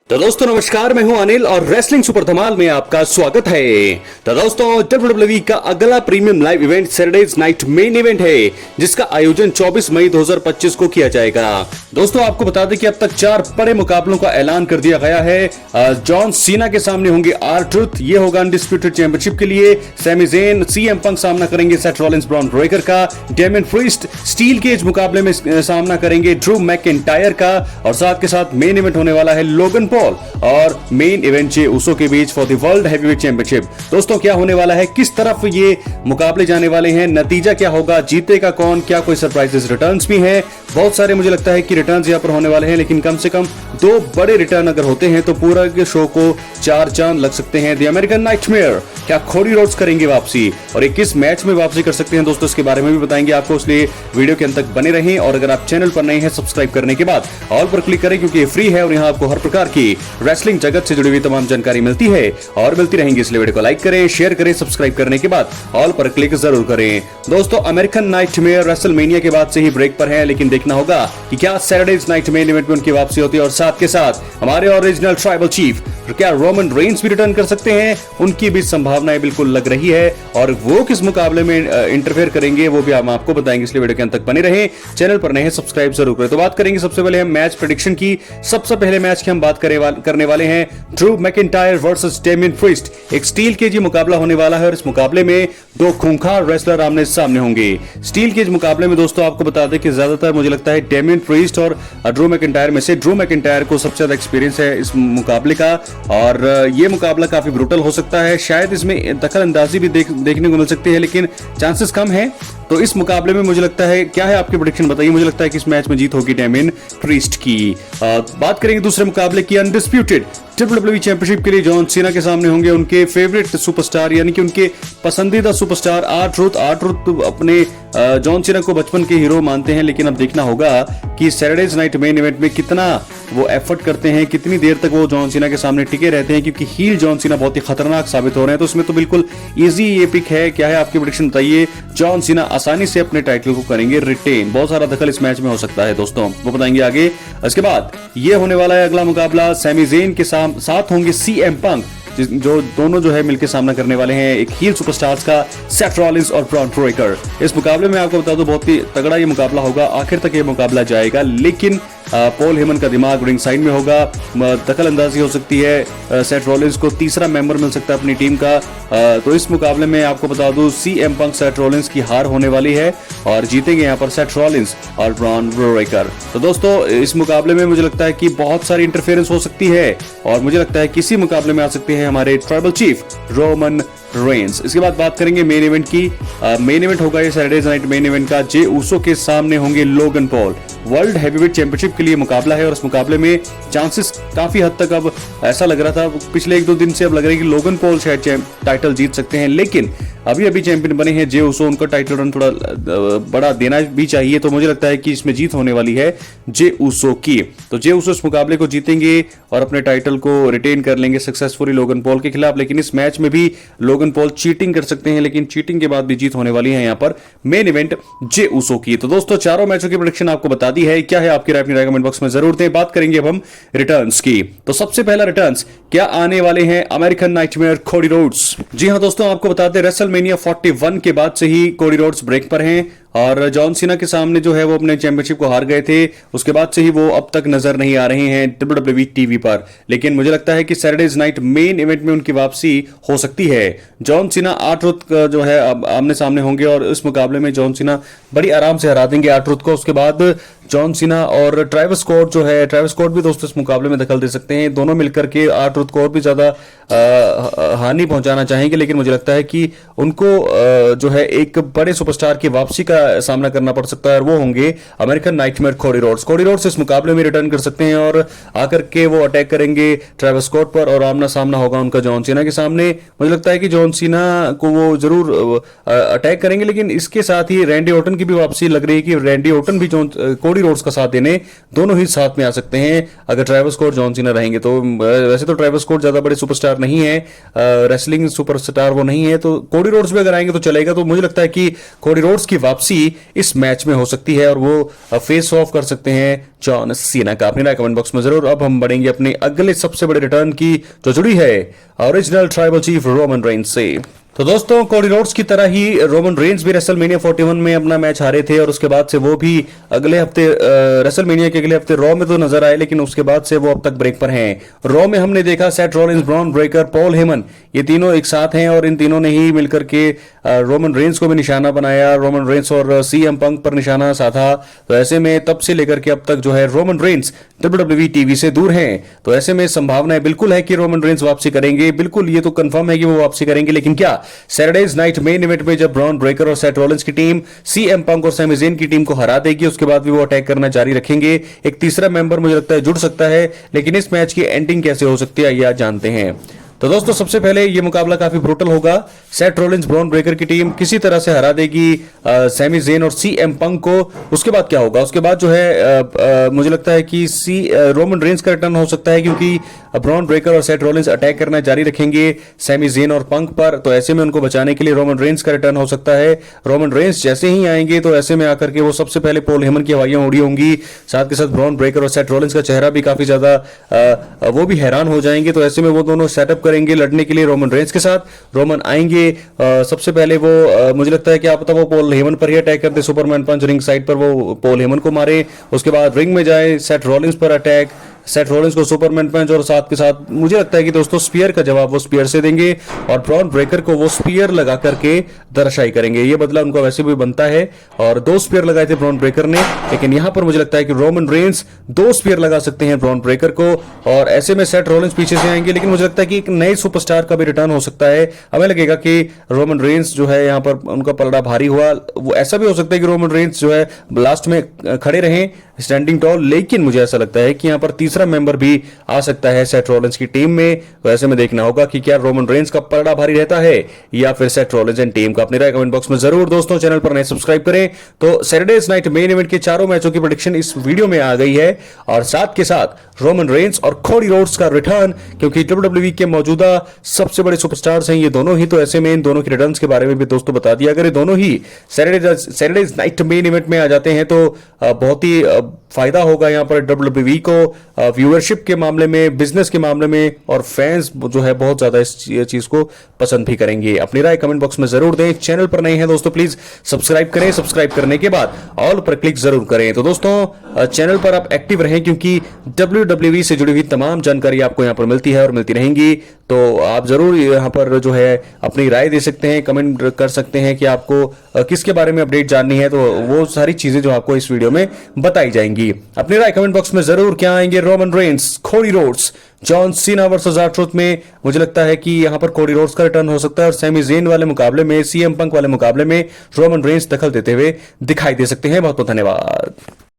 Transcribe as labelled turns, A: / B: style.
A: तो दोस्तों नमस्कार, मैं हूं अनिल और रेसलिंग सुपर धमाल में आपका स्वागत है। तो दोस्तों WWE का अगला premium live event Saturdays night main event है, जिसका आयोजन 24 मई 2025 को किया जाएगा। दोस्तों आपको बता दें कि अब तक 4 बड़े मुकाबलों का ऐलान कर दिया गया है। जॉन सीना के सामने होंगे R-Truth, ये होगा अनडिस्प्यूटेड चैंपियनशिप के लिए। सैमी ज़ेन, CM पंक सामना करेंगे सेथ रॉलिंस ब्रॉन ब्रेकर का। डेमियन प्रीस्ट स्टील केज मुकाबले में सामना करेंगे ड्रू मैकिंटायर का। और साथ के साथ मेन इवेंट होने वाला है लोगन पॉल और मेन इवेंट जे उसो के बीच for the world heavyweight championship. दोस्तों क्या होने वाला है, किस तरफ ये मुकाबले जाने वाले हैं, नतीजा क्या होगा, जीतेगा कौन, क्या कोई सरप्राइजेस रिटर्न्स भी हैं। बहुत सारे मुझे लगता है कि रिटर्न्स यहां पर होने वाले हैं, लेकिन कम से कम 2 बड़े रिटर्न अगर होते हैं तो पूरा के शो को 4 चांद लग सकते हैं। द अमेरिकन नाइटमेयर क्या कोडी रोड्स करेंगे वापसी और एक किस मैच में वापसी कर सकते हैं दोस्तों, इसके बारे में भी बताएंगे आपको, इसलिए वीडियो के अंत तक बने रहें। और अगर आप चैनल पर नए हैं, सब्सक्राइब करने के बाद ऑल पर क्लिक करें, क्योंकि ये फ्री है और यहाँ आपको हर प्रकार की रेसलिंग जगत से जुड़ी हुई तमाम जानकारी मिलती है और मिलती रहेंगी। इसलिए वीडियो को लाइक करें, शेयर करें, सब्सक्राइब करने के बाद ऑल पर क्लिक जरूर करें। दोस्तों अमेरिकन नाइटमेयर रेसलमेनिया के बाद से ही ब्रेक पर है, लेकिन देखना होगा कि क्या सैटरडेज नाइट मेन इवेंट में उनकी वापसी होती है। और साथ के साथ हमारे ओरिजिनल ट्राइबल चीफ क्या रोमन रेंस भी रिटर्न कर सकते हैं, उनकी भी संभावनाएं बिल्कुल लग रही है। और वो किस मुकाबले में इंटरफेयर करेंगे वो भी हम आपको बताएंगे, इसलिए वीडियो के अंत तक बने रहें। चैनल पर नए हैं सब्सक्राइब जरूर करें। तो बात करेंगे सबसे पहले हम मैच प्रेडिक्शन की। सबसे पहले मैच की हम बात करने वाले हैं Drew McIntyre versus Damien priest. एक स्टील केज मुकाबला होने वाला है और इस मुकाबले में 2 खूंखार रेसलर आमने सामने होंगे। स्टील केज मुकाबले में दोस्तों आपको बता दें कि ज्यादातर मुझे लगता है डेमियन प्रीस्ट और ड्रू मैकिंटायर में से ड्रू मैकिंटायर को सबसे ज्यादा एक्सपीरियंस है इस मुकाबले का, और ये मुकाबला काफी ब्रूटल हो सकता है। शायद इसमें दखल अंदाजी भी देखने को मिल सकती है, लेकिन चांसेस कम है। तो इस मुकाबले में मुझे लगता है, क्या है आपकी प्रेडिक्शन बताइए। मुझे लगता है कि इस मैच में जीत होगी डेमियन प्रीस्ट की। बात करेंगे दूसरे मुकाबले की। अनडिस्प्यूटेड WWE चैंपियनशिप के लिए जॉन सीना के सामने होंगे उनके फेवरेट सुपरस्टार, यानी कि उनके पसंदीदा सुपरस्टार R-Truth। R-Truth अपने जॉन सीना को बचपन के हीरो मानते हैं, लेकिन अब देखना होगा कि सैटरडेज नाइट मेन इवेंट में कितना वो एफर्ट करते हैं, कितनी देर तक वो जॉन सीना के सामने टिके रहते हैं, क्योंकि हील जॉन सीना बहुत ही खतरनाक साबित हो रहे हैं। तो उसमें तो बिल्कुल इजी ये पिक है। क्या है आपकी प्रेडिक्शन बताइए। जॉन सीना आसानी से अपने टाइटल को करेंगे रिटेन। बहुत सारा दखल इस मैच में हो सकता है दोस्तों, वो बताएंगे आगे। इसके बाद ये होने वाला है अगला मुकाबला, सैमी ज़ेन के साथ होंगे CM पंक, जो दोनों जो है मिलकर सामना करने वाले हैं एक हील सुपरस्टार्स का, सेथ रॉलिंस और ब्रॉन ब्रेकर। इस मुकाबले में आपको बता दो बहुत ही तगड़ा ये मुकाबला होगा। आखिर तक ये मुकाबला जाएगा, लेकिन पॉल हेमन का दिमाग रिंग साइड में होगा। दखल अंदाजी हो सकती है, सेथ रॉलिंस को तीसरा मेंबर मिल सकता है अपनी टीम का। तो इस मुकाबले में आपको बता दूं CM पंक सेथ रॉलिंस की हार होने वाली है और जीतेंगे यहाँ पर सेथ रॉलिंस और ब्रॉन ब्रेकर। तो दोस्तों इस मुकाबले में मुझे लगता है कि बहुत सारी इंटरफेरेंस हो सकती है और मुझे लगता है किसी मुकाबले में आ सकते हैं हमारे ट्राइबल चीफ रोमन रेंस। इसके बाद बात करेंगे मेन इवेंट की। मेन इवेंट होगा ये सैटरडे नाइट मेन इवेंट का। जे उसो के सामने होंगे Logan Paul. World heavyweight championship के लिए मुकाबला है और इस मुकाबले में चांसेस काफी हद तक, अब ऐसा लग रहा था पिछले 1-2 दिन से, अब लग रहा है कि लोगन पॉल शायद टाइटल जीत सकते हैं, लेकिन अभी चैंपियन बने हैं जे उसो, उनका टाइटल रन थोड़ा बड़ा देना भी चाहिए। तो मुझे लगता है कि इसमें जीत होने वाली है जे उसो की। तो जे उसो इस मुकाबले को जीतेंगे और अपने टाइटल को रिटेन कर लेंगे सक्सेसफुली लोगन पॉल के खिलाफ। लेकिन इस मैच में भी लोगन पॉल चीटिंग कर सकते हैं, लेकिन चीटिंग के बाद भी जीत होने वाली है यहाँ पर मेन इवेंट जे उसो की। तो दोस्तों चारों मैचों की प्रेडिक्शन आपको बता दी है। क्या है आपकी राय, अपनी राय कमेंट बॉक्स में जरूर दें। बात करेंगे अब हम रिटर्न्स की। तो सबसे पहला रिटर्न्स क्या आने वाले हैं, अमेरिकन नाइटमेयर कोडी रोड्स। जी हां दोस्तों, आपको बताते हैं रेसलमेनिया 41 के बाद से ही कोडी रोड्स ब्रेक पर हैं और जॉन सीना के सामने जो है वो अपने चैंपियनशिप को हार गए थे। उसके बाद से ही वो अब तक नजर नहीं आ रहे हैं WWE टीवी पर, लेकिन मुझे लगता है कि सैटरडेज नाइट मेन इवेंट में उनकी वापसी हो सकती है। जॉन सीना R-Truth जो है अब आमने सामने होंगे और इस मुकाबले में जॉन सीना बड़ी आराम से हरा देंगे R-Truth को। उसके बाद जॉन सीना और ट्राइवस स्कॉट जो है, ट्राइवस स्कॉट भी दोस्तों इस मुकाबले में दखल दे सकते हैं। दोनों मिलकर के R-Truth को और भी ज्यादा हानि पहुंचाना चाहेंगे, लेकिन मुझे लगता है कि उनको जो है एक बड़े सुपरस्टार की वापसी का सामना करना पड़ सकता है और वो होंगे American nightmare Cody Rhodes. Cody Rhodes इस मुकाबले में रिटर्न कर सकते हैं और आकर के वो अटैक करेंगे ट्राइवस स्कॉट पर और आमना सामना होगा उनका जॉन सीना के सामने। मुझे लगता है कि जॉन सीना को वो जरूर अटैक करेंगे, लेकिन इसके साथ ही रैंडी ऑर्टन की भी वापसी लग रही है कि रैंडी ऑर्टन भी कोडी रोड्स का साथ देने दोनों ही साथ में आ सकते हैं अगर ट्राइवस स्कॉट जॉन सीना रहेंगे। तो वैसे तो ट्रेविस स्कॉट ज्यादा बड़े सुपरस्टार नहीं है, रेसलिंग सुपरस्टार वो नहीं है, तो कोडी रोड्स भी अगर आएंगे तो चलेगा। तो मुझे लगता है कि कोडी रोड्स की वापसी इस मैच में हो सकती है और वो फेस ऑफ कर सकते हैं जॉन सीना का। अपनी राय कमेंट बॉक्स में जरूर। अब हम बढ़ेंगे अपने अगले सबसे बड़े रिटर्न की जो जुड़ी है original tribal chief Roman Reigns से। तो दोस्तों कोडी रोड्स की तरह ही रोमन रेंस भी रेसलमेनिया 41 में अपना मैच हारे थे और उसके बाद से वो भी अगले हफ्ते रेसलमेनिया के अगले हफ्ते रॉ में तो नजर आए, लेकिन उसके बाद से वो अब तक ब्रेक पर हैं। रॉ में हमने देखा Seth Rollins, Bron Breakker, Paul Heyman, ये तीनों एक साथ हैं और इन तीनों ने ही मिलकर के रोमन रेंस को भी निशाना बनाया, रोमन रेंस और सीएम पंक पर निशाना साधा। तो ऐसे में तब से लेकर के अब तक जो है रोमन रेंस WWE टीवी से दूर हैं। तो ऐसे में संभावना बिल्कुल है कि रोमन रेंस वापसी करेंगे, बिल्कुल ये तो कंफर्म है कि वो वापसी करेंगे। लेकिन क्या सैटरडेज नाइट मेन इवेंट में जब ब्रॉन ब्रेकर और सेथ रॉलिंस की टीम सीएम पंक और सैमी ज़ेन की टीम को हरा देगी, उसके बाद भी वो अटैक करना जारी रखेंगे? एक तीसरा मेंबर मुझे लगता है जुड़ सकता है, लेकिन इस मैच की एंडिंग कैसे हो सकती है ये जानते हैं। तो दोस्तों सबसे पहले ये मुकाबला काफी ब्रूटल होगा। सेथ रॉलिंस ब्रॉन ब्रेकर की टीम किसी तरह से हरा देगी सैमी ज़ेन और सीएम पंक को। उसके बाद क्या होगा? उसके बाद जो है मुझे लगता है कि रोमन रेंस का रिटर्न हो सकता है, क्योंकि ब्रॉन ब्रेकर और सेथ रॉलिंस अटैक करना जारी रखेंगे सैमी ज़ेन और पंक पर। तो ऐसे में उनको बचाने के लिए रोमन रेंस का रिटर्न हो सकता है। रोमन रेंस जैसे ही आएंगे तो ऐसे में आकर के वो सबसे पहले पॉल हेमन की हवाइयां उड़ी होंगी, साथ के साथ ब्रॉन ब्रेकर और सेथ रॉलिंस का चेहरा भी काफी ज्यादा वो भी हैरान हो जाएंगे। तो ऐसे में वो दोनों सेटअप करेंगे लड़ने के लिए रोमन रेंस के साथ। रोमन आएंगे सबसे पहले वो मुझे लगता है कि आप वो पॉल हेमन पर ही अटैक करते, सुपरमैन पंच रिंग साइड पर वो पॉल हेमन को मारे, उसके बाद रिंग में जाए सेथ रॉलिंस पर अटैक, सेथ रॉलिंस को सुपरमैन पंच, और साथ के साथ मुझे लगता है कि दोस्तों स्पीयर का जवाब वो स्पीयर से देंगे और ब्रॉन ब्रेकर को वो स्पीयर लगा करके दरशाई करेंगे। ये बदला उनको वैसे भी बनता है और 2 स्पीयर लगाए थे ब्रॉन ब्रेकर ने, लेकिन यहां पर मुझे लगता है कि रोमन रेंस 2 स्पीयर लगा सकते हैं ब्रॉन ब्रेकर को और ऐसे में सेथ रॉलिंस पीछे से आएंगे। लेकिन मुझे लगता है कि एक नए सुपरस्टार का भी रिटर्न हो सकता है। हमें लगेगा कि रोमन रेंस जो है यहां पर उनका पलड़ा भारी हुआ, वो ऐसा भी हो सकता है कि रोमन रेंस जो है लास्ट में खड़े रहें स्टैंडिंग टॉल, लेकिन मुझे ऐसा लगता है कि यहां पर तीसरा मेंबर भी आ सकता है सेथ रॉलिंस की टीम में। तो ऐसे में देखना होगा कि क्या रोमन रेंस का पलड़ा भारी रहता है या फिर सेथ रॉलिंस एंड टीम का। अपनी राय कमेंट बॉक्स में जरूर दोस्तों। चैनल पर नए सब्सक्राइब करें। तो सैटरडेज नाइट मेन इवेंट के चारों मैचों की प्रेडिक्शन इस वीडियो में आ गई है और साथ के साथ रोमन रेंस और कोडी रोड्स का रिटर्न, क्योंकि WWE के मौजूदा सबसे बड़े सुपरस्टार्स हैं ये दोनों ही। तो ऐसे में इन दोनों के रिटर्न के बारे में भी दोस्तों बता दिया। अगर ये दोनों ही सैटरडेज नाइट मेन इवेंट में आ जाते हैं तो बहुत ही फायदा होगा यहाँ पर WWE को व्यूअरशिप के मामले में, बिजनेस के मामले में, और फैंस जो है बहुत ज्यादा इस चीज को पसंद भी करेंगे। अपनी राय कमेंट बॉक्स में जरूर दें। चैनल पर नए हैं दोस्तों प्लीज सब्सक्राइब करें, सब्सक्राइब करने के बाद ऑल पर क्लिक जरूर करें। तो दोस्तों चैनल पर आप एक्टिव रहें, क्योंकि WWE से जुड़ी हुई तमाम जानकारी आपको यहाँ पर मिलती है और मिलती रहेंगी। तो आप जरूर यहाँ पर जो है अपनी राय दे सकते हैं, कमेंट कर सकते हैं कि आपको किसके बारे में अपडेट जाननी है, तो वो सारी चीजें जो आपको इस वीडियो में बताई जाएंगी। अपनी राय कमेंट बॉक्स में जरूर। क्या आएंगे Roman Reigns, Cody Rhodes, John Cena versus are-truth में? मुझे लगता है कि यहां पर कोडी रोड्स का रिटर्न हो सकता है और सैमी ज़ेन वाले मुकाबले में, सीएम पंक वाले मुकाबले में रोमन रेंस दखल देते हुए दिखाई दे सकते हैं। बहुत बहुत धन्यवाद।